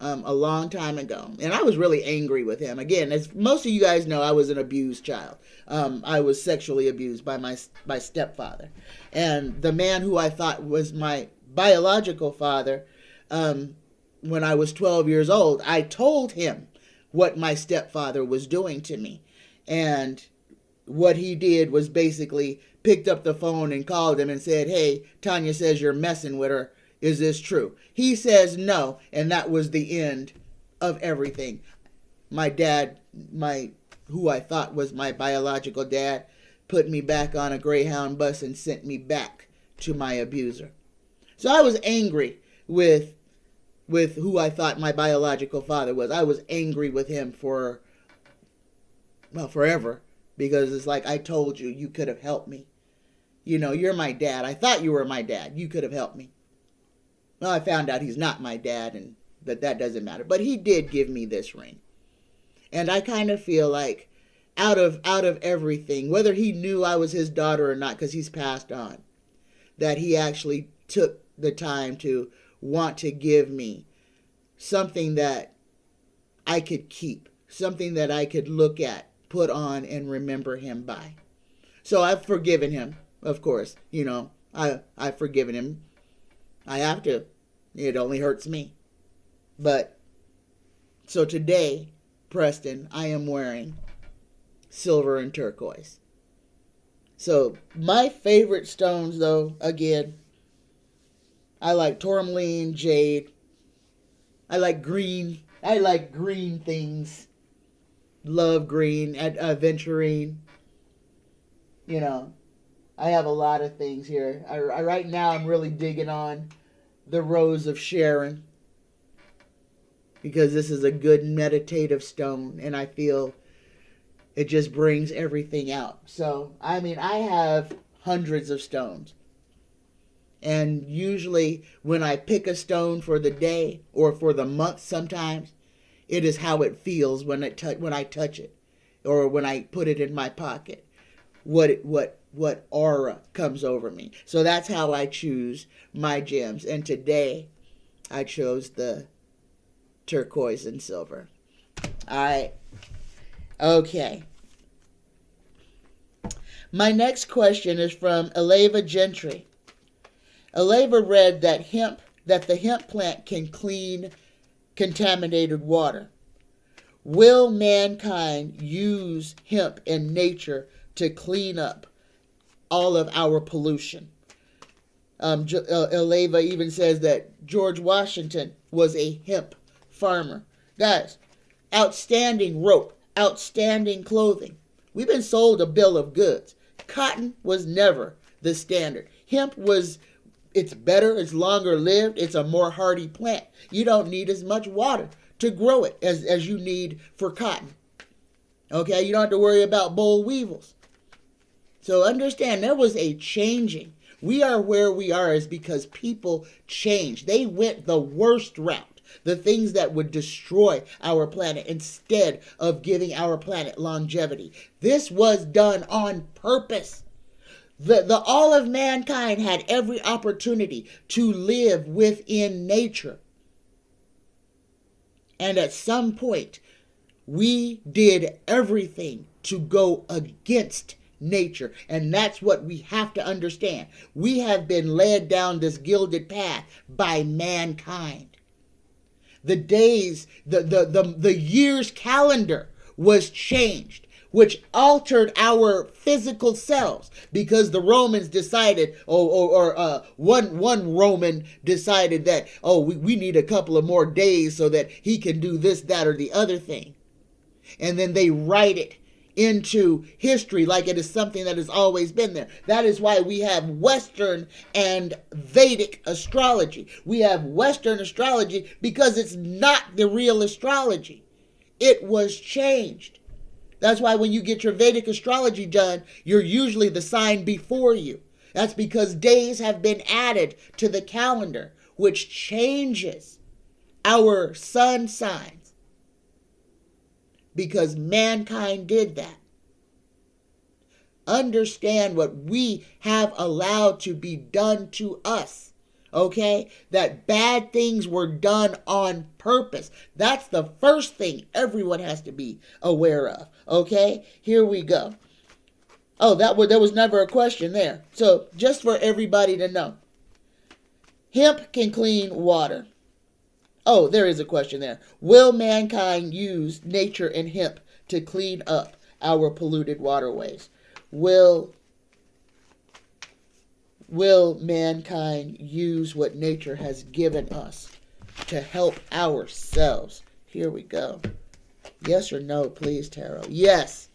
a long time ago. And I was really angry with him. Again, as most of you guys know, I was an abused child. I was sexually abused by my stepfather. And the man who I thought was my biological father, when I was 12 years old, I told him what my stepfather was doing to me. And what he did was basically picked up the phone and called him and said, hey, Tanya says you're messing with her. Is this true? He says no, and that was the end of everything. My dad, who I thought was my biological dad, put me back on a Greyhound bus and sent me back to my abuser. So I was angry with who I thought my biological father was. I was angry with him for, well, forever. Because it's like, I told you, you could have helped me. You know, you're my dad. I thought you were my dad. You could have helped me. Well, I found out he's not my dad, and that doesn't matter. But he did give me this ring. And I kind of feel like out of everything, whether he knew I was his daughter or not, because he's passed on, that he actually took the time to want to give me something that I could keep, something that I could look at, put on, and remember him by. So I've forgiven him, of course. You know, I've forgiven him. I have to. It only hurts me. But, so today, Preston, I am wearing silver and turquoise. So, my favorite stones, though, again, I like tourmaline, jade. I like green. I like green things. Love green, aventurine. You know, I have a lot of things here. Right now I'm really digging on the Rose of Sharon, because this is a good meditative stone, and I feel it just brings everything out. So, I mean, I have hundreds of stones. And usually when I pick a stone for the day or for the month sometimes, it is how it feels when I touch it, or when I put it in my pocket. What aura comes over me. So that's how I choose my gems. And today I chose the turquoise and silver. All right. Okay. My next question is from Eleva Gentry. Eleva read that the hemp plant can clean contaminated water. Will mankind use hemp in nature to clean up all of our pollution? Eleva even says that George Washington was a hemp farmer. Guys, outstanding rope, outstanding clothing. We've been sold a bill of goods. Cotton was never the standard. Hemp it's better, it's longer lived, it's a more hardy plant. You don't need as much water to grow it as you need for cotton. Okay, you don't have to worry about boll weevils. So understand, there was a changing. We are where we are is because people changed. They went the worst route, the things that would destroy our planet instead of giving our planet longevity. This was done on purpose. The all of mankind had every opportunity to live within nature. And at some point, we did everything to go against nature. And that's what we have to understand. We have been led down this gilded path by mankind. The days, the year's calendar was changed, which altered our physical selves, because the Romans decided, one Roman decided that, we need a couple of more days so that he can do this, that, or the other thing. And then they write it into history like it is something that has always been there. That is why we have Western and Vedic astrology. We have Western astrology because it's not the real astrology. It was changed. That's why when you get your Vedic astrology done, you're usually the sign before you. That's because days have been added to the calendar, which changes our sun signs. Because mankind did that. Understand what we have allowed to be done to us. Okay? That bad things were done on purpose. That's the first thing everyone has to be aware of. Okay? Here we go. Oh, there was never a question there. So, just for everybody to know. Hemp can clean water. Oh, there is a question there. Will mankind use nature and hemp to clean up our polluted waterways? Will mankind use what nature has given us to help ourselves? Here we go. Yes or no, please, Tarot. Yes.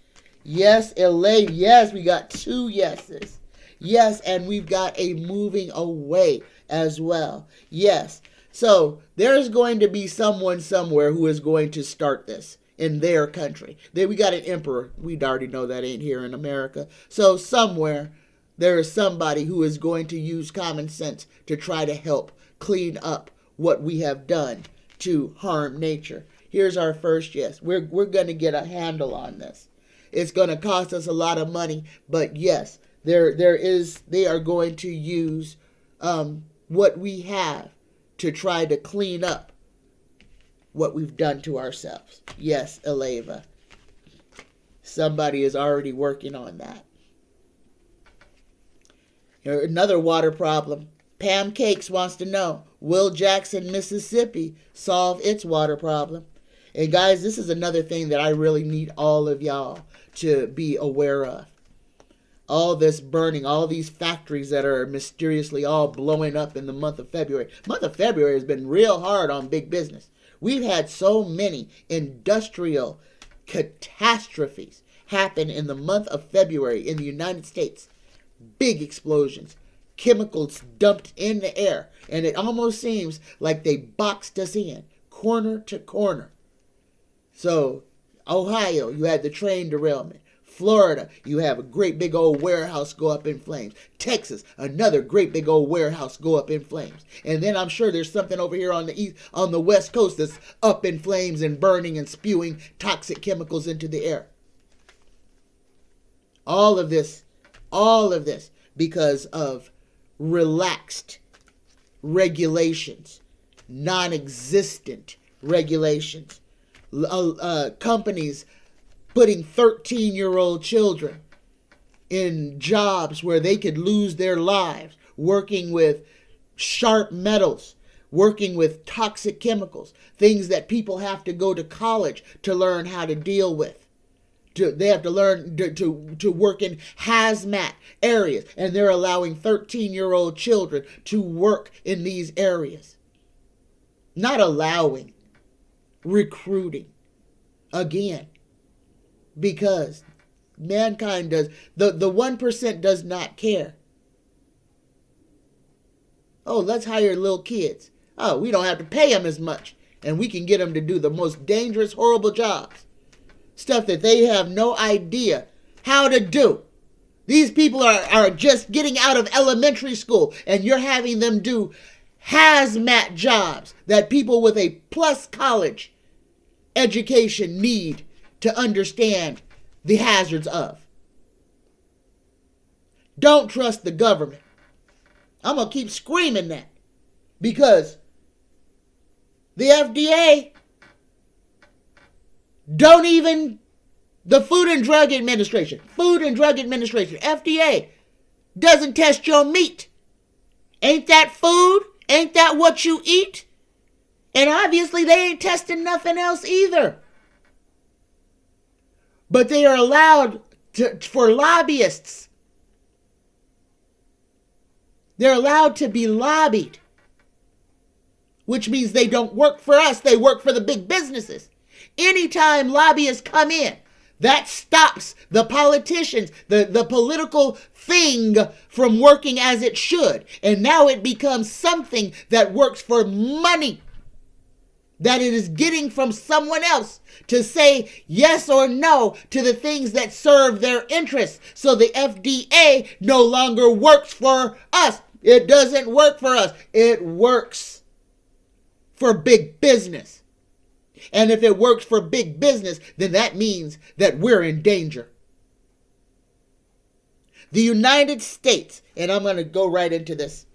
Yes, Elaine. Yes, we got 2 yeses. Yes, and we've got a moving away as well. Yes. So there's going to be someone somewhere who is going to start this in their country. Then we got an emperor. We already know that ain't here in America. So somewhere there is somebody who is going to use common sense to try to help clean up what we have done to harm nature. Here's our first yes. We're going to get a handle on this. It's going to cost us a lot of money, but yes, they are going to use what we have to try to clean up what we've done to ourselves. Yes, Eleva. Somebody is already working on that. Here, another water problem. Pam Cakes wants to know, will Jackson, Mississippi solve its water problem? And guys, this is another thing that I really need all of y'all to be aware of. All this burning, all these factories that are mysteriously all blowing up in the month of February. Month of February has been real hard on big business. We've had so many industrial catastrophes happen in the month of February in the United States. Big explosions, chemicals dumped in the air, and it almost seems like they boxed us in, corner to corner. So, Ohio, you had the train derailment. Florida, you have a great big old warehouse go up in flames. Texas, another great big old warehouse go up in flames. And then I'm sure there's something over here on the West Coast that's up in flames and burning and spewing toxic chemicals into the air. All of this because of relaxed regulations, non-existent regulations. Companies putting 13-year-old children in jobs where they could lose their lives, working with sharp metals, working with toxic chemicals, things that people have to go to college to learn how to deal with. They have to learn to work in hazmat areas, and they're allowing 13-year-old children to work in these areas. Not allowing, recruiting. Again, because mankind does, the 1% does not care. Oh, let's hire little kids. Oh, we don't have to pay them as much, and we can get them to do the most dangerous, horrible jobs. Stuff that they have no idea how to do. These people are just getting out of elementary school, and you're having them do hazmat jobs that people with a plus college education need to understand the hazards of. Don't trust the government. I'm going to keep screaming that, because the FDA the Food and Drug Administration, FDA, doesn't test your meat. Ain't that food? Ain't that what you eat? And obviously they ain't testing nothing else either. But they are allowed for lobbyists. They're allowed to be lobbied, which means they don't work for us. They work for the big businesses. Anytime lobbyists come in, that stops the politicians, the political thing from working as it should. And now it becomes something that works for money, that it is getting from someone else to say yes or no to the things that serve their interests. So the FDA no longer works for us. It doesn't work for us. It works for big business. And if it works for big business, then that means that we're in danger. The United States, and I'm going to go right into this.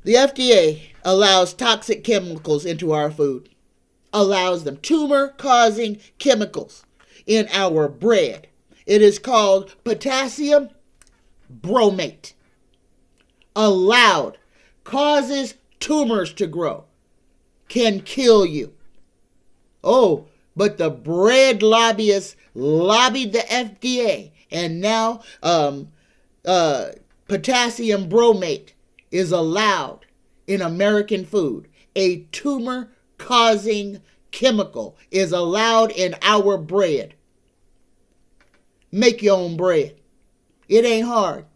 The FDA allows toxic chemicals into our food. Allows them, tumor-causing chemicals in our bread. It is called potassium bromate. Allowed. Causes tumors to grow. Can kill you. Oh, but the bread lobbyists lobbied the FDA, and now potassium bromate is allowed in American food. A tumor-causing chemical is allowed in our bread. Make your own bread. It ain't hard.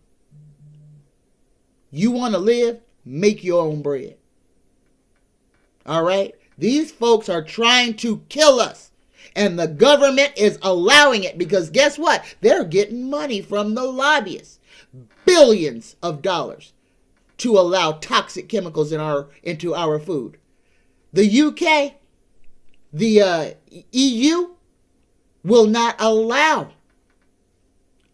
You want to live? Make your own bread. All right? These folks are trying to kill us. And the government is allowing it because guess what? They're getting money from the lobbyists. Billions of dollars to allow toxic chemicals into our food. The UK, the EU will not allow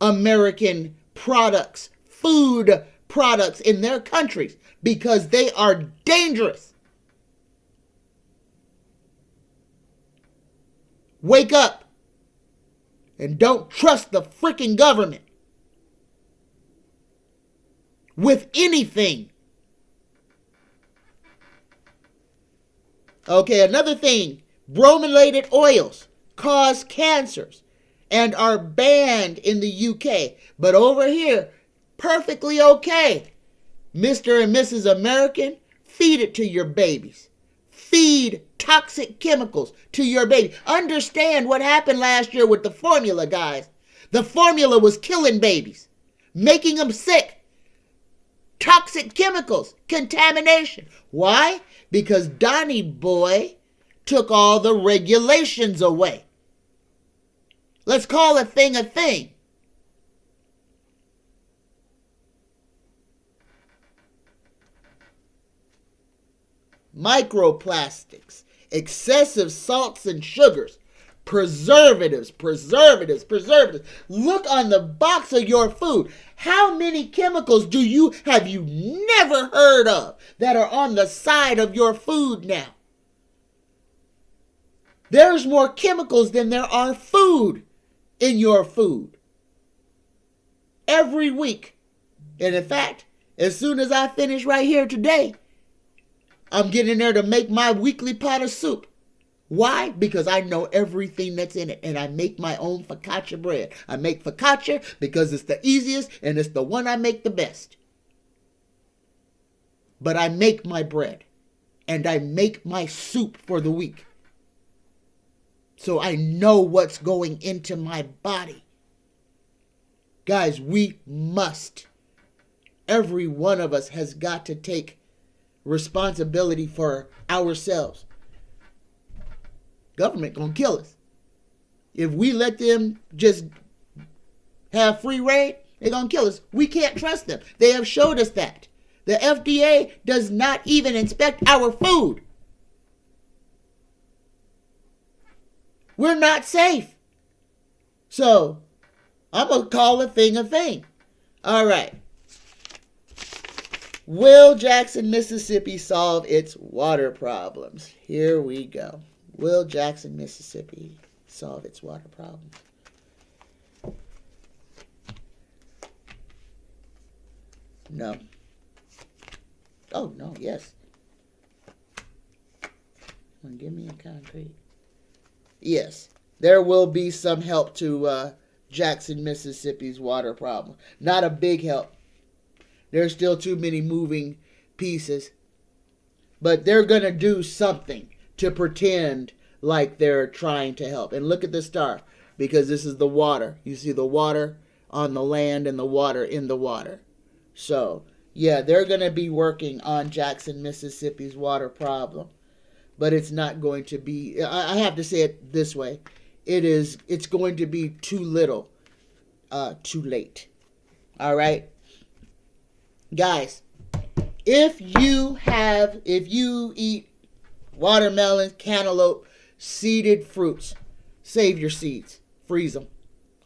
American products, food products in their countries because they are dangerous. Wake up and don't trust the freaking government with anything. Okay, another thing, brominated oils cause cancers and are banned in the UK. But over here, perfectly okay. Mr. and Mrs. American, feed it to your babies. Feed toxic chemicals to your baby. Understand what happened last year with the formula, guys. The formula was killing babies, making them sick. Toxic chemicals, contamination. Why? Because Donnie Boy took all the regulations away. Let's call a thing a thing. Microplastics, excessive salts and sugars, preservatives. Look on the box of your food. How many chemicals have you never heard of that are on the side of your food now? There's more chemicals than there are food in your food. Every week. And in fact, as soon as I finish right here today, I'm getting there to make my weekly pot of soup. Why? Because I know everything that's in it, and I make my own focaccia bread. I make focaccia because it's the easiest, and it's the one I make the best. But I make my bread, and I make my soup for the week. So I know what's going into my body. Guys, we must. Every one of us has got to take responsibility for ourselves. Government gonna kill us. If we let them just have free reign, they're gonna kill us. We can't trust them. They have showed us that. The FDA does not even inspect our food. We're not safe. So, I'm gonna call a thing a thing. All right. Will Jackson, Mississippi solve its water problems? Here we go. Will Jackson, Mississippi solve its water problems? No. Oh, no, yes. Give me a concrete. Yes, there will be some help to Jackson, Mississippi's water problem. Not a big help. There's still too many moving pieces. But they're going to do something to pretend like they're trying to help. And look at the star, because this is the water. You see the water on the land and the water in the water. So, yeah, they're going to be working on Jackson, Mississippi's water problem. But it's not going to be, I have to say it this way. It's going to be too little, too late. All right? Guys, if you eat watermelon, cantaloupe, seeded fruits, save your seeds. Freeze them.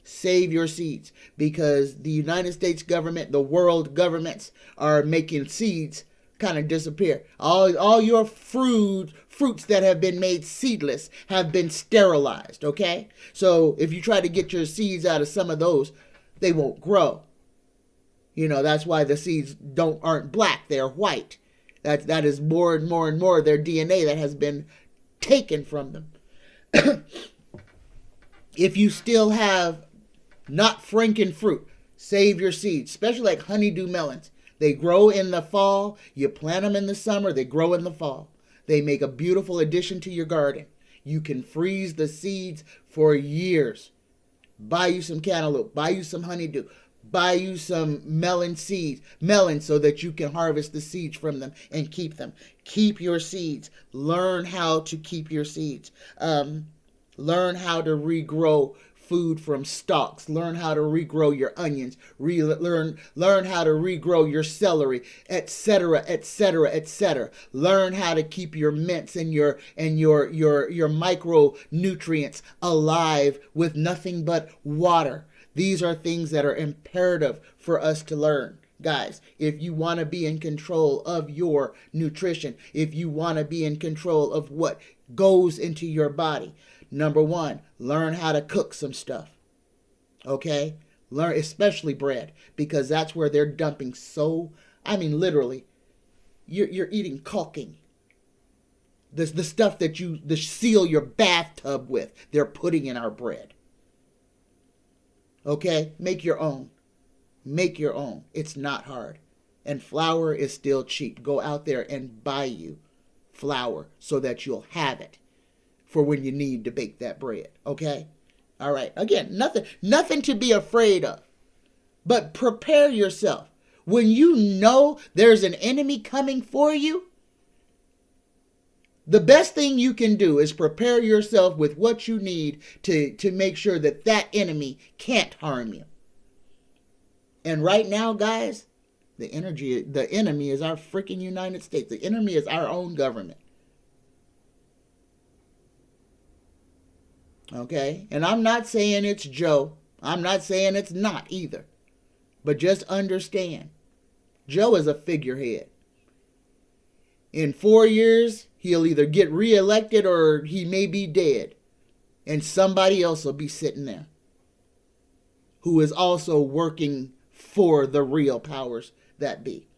Save your seeds. Because the United States government, the world governments are making seeds kind of disappear. All your fruits that have been made seedless have been sterilized, okay? So if you try to get your seeds out of some of those, they won't grow. You know, that's why the seeds aren't black, they're white. That is more and more and more their DNA that has been taken from them. If you still have not franken fruit, save your seeds, especially like honeydew melons. They grow in the fall. You plant them in the summer. They grow in the fall. They make a beautiful addition to your garden. You can freeze the seeds for years. Buy you some cantaloupe. Buy you some honeydew. Buy you some melon seeds, melons, so that you can harvest the seeds from them and keep them. Keep your seeds. Learn how to keep your seeds. Learn how to regrow food from stalks. Learn how to regrow your onions. Learn how to regrow your celery, etc., etc., etc. Learn how to keep your mints and your micronutrients alive with nothing but water. These are things that are imperative for us to learn. Guys, if you want to be in control of your nutrition, if you want to be in control of what goes into your body, number one, learn how to cook some stuff. Okay? Learn, especially bread, because that's where they're dumping literally, you're eating caulking. The stuff that you seal your bathtub with, they're putting in our bread. Okay? Make your own. Make your own. It's not hard. And flour is still cheap. Go out there and buy you flour so that you'll have it for when you need to bake that bread. Okay? All right. Again, nothing to be afraid of. But prepare yourself. When you know there's an enemy coming for you, the best thing you can do is prepare yourself with what you need to make sure that that enemy can't harm you. And right now, guys, the enemy is our freaking United States. The enemy is our own government. Okay? And I'm not saying it's Joe. I'm not saying it's not either. But just understand, Joe is a figurehead. In 4 years, he'll either get reelected or he may be dead. And somebody else will be sitting there who is also working for the real powers that be.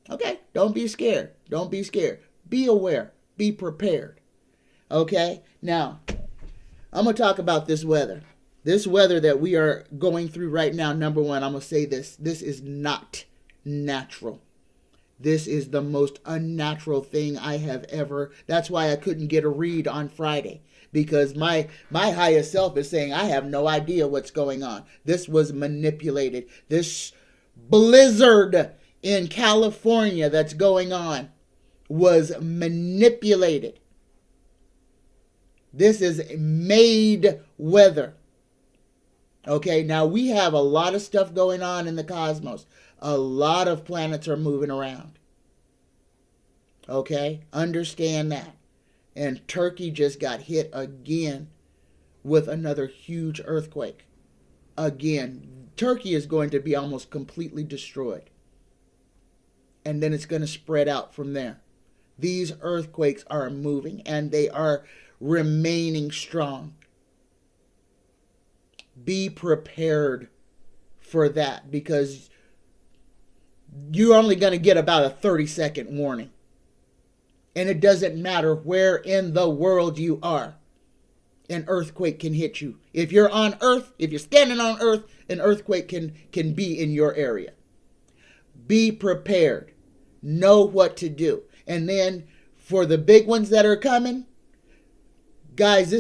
Okay? Don't be scared. Don't be scared. Be aware. Be prepared. Okay? Now, I'm going to talk about this weather. This weather that we are going through right now, number one, I'm going to say this. This is not natural. This is the most unnatural thing I have ever. That's why I couldn't get a read on Friday. Because my highest self is saying, I have no idea what's going on. This was manipulated. This blizzard in California that's going on was manipulated. This is made weather. Okay, now we have a lot of stuff going on in the cosmos. A lot of planets are moving around. Okay, understand that. And Turkey just got hit again with another huge earthquake. Again, Turkey is going to be almost completely destroyed. And then it's going to spread out from there. These earthquakes are moving and they are remaining strong. Be prepared for that, because you're only going to get about a 30-second warning. And it doesn't matter where in the world you are. An earthquake can hit you. If you're on Earth, if you're standing on Earth, an earthquake can be in your area. Be prepared. Know what to do. And then for the big ones that are coming, guys,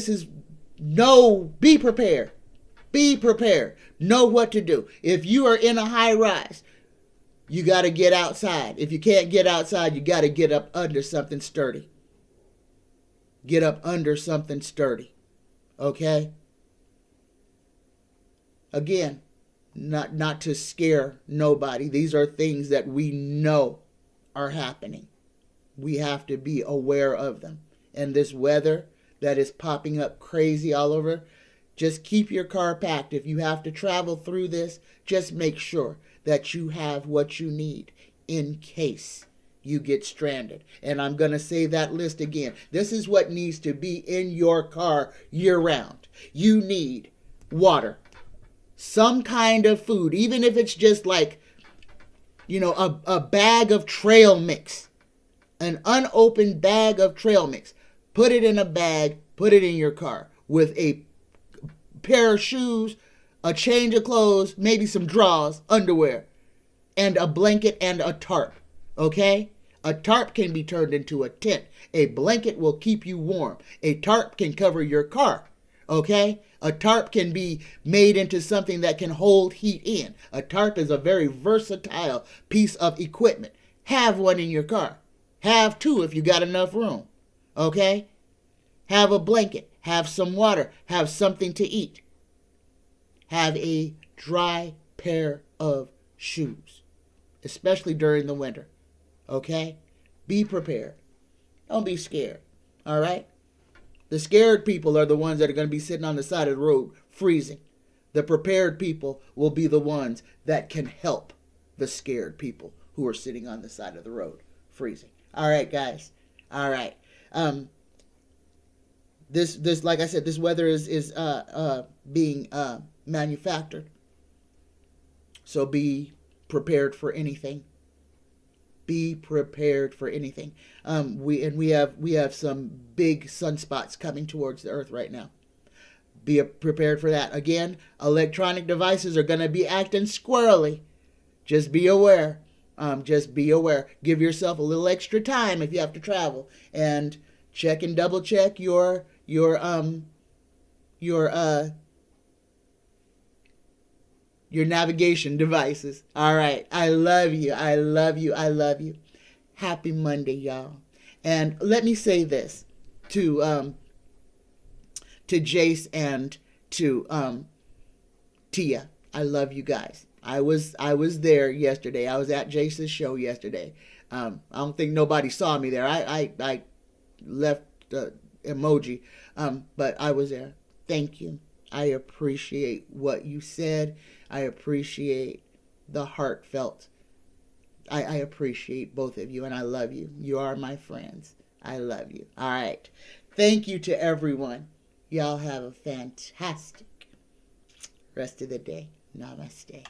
be prepared. Be prepared. Know what to do. If you are in a high rise, you got to get outside. If you can't get outside, you got to get up under something sturdy. Get up under something sturdy. Okay? Again, not to scare nobody. These are things that we know are happening. We have to be aware of them. And this weather that is popping up crazy all over, just keep your car packed. If you have to travel through this, just make sure that you have what you need in case you get stranded. And I'm going to say that list again. This is what needs to be in your car year-round. You need water, some kind of food, even if it's just like, a bag of trail mix, an unopened bag of trail mix. Put it in a bag, put it in your car with a pair of shoes, a change of clothes, maybe some drawers, underwear, and a blanket and a tarp. Okay? A tarp can be turned into a tent. A blanket will keep you warm. A tarp can cover your car. Okay? A tarp can be made into something that can hold heat in. A tarp is a very versatile piece of equipment. Have one in your car. Have two if you got enough room. Okay? Have a blanket. Have some water. Have something to eat. Have a dry pair of shoes, especially during the winter. Okay? Be prepared. Don't be scared. All right? The scared people are the ones that are going to be sitting on the side of the road freezing. The prepared people will be the ones that can help the scared people who are sitting on the side of the road freezing. All right, guys. All right. This like I said, this weather is being manufactured. So be prepared for anything. Be prepared for anything. We have some big sunspots coming towards the earth right now. Be prepared for that. Again, electronic devices are going to be acting squirrely. Just be aware. Just be aware. Give yourself a little extra time if you have to travel, and check and double check your navigation devices. All right. I love you. I love you. I love you. Happy Monday, y'all. And let me say this to Jace and to Tia. I love you guys. I was there yesterday. I was at Jace's show yesterday. I don't think nobody saw me there. I left the emoji, but I was there. Thank you. I appreciate what you said. I appreciate the heartfelt. I appreciate both of you, and I love you. You are my friends. I love you. All right. Thank you to everyone. Y'all have a fantastic rest of the day. Namaste.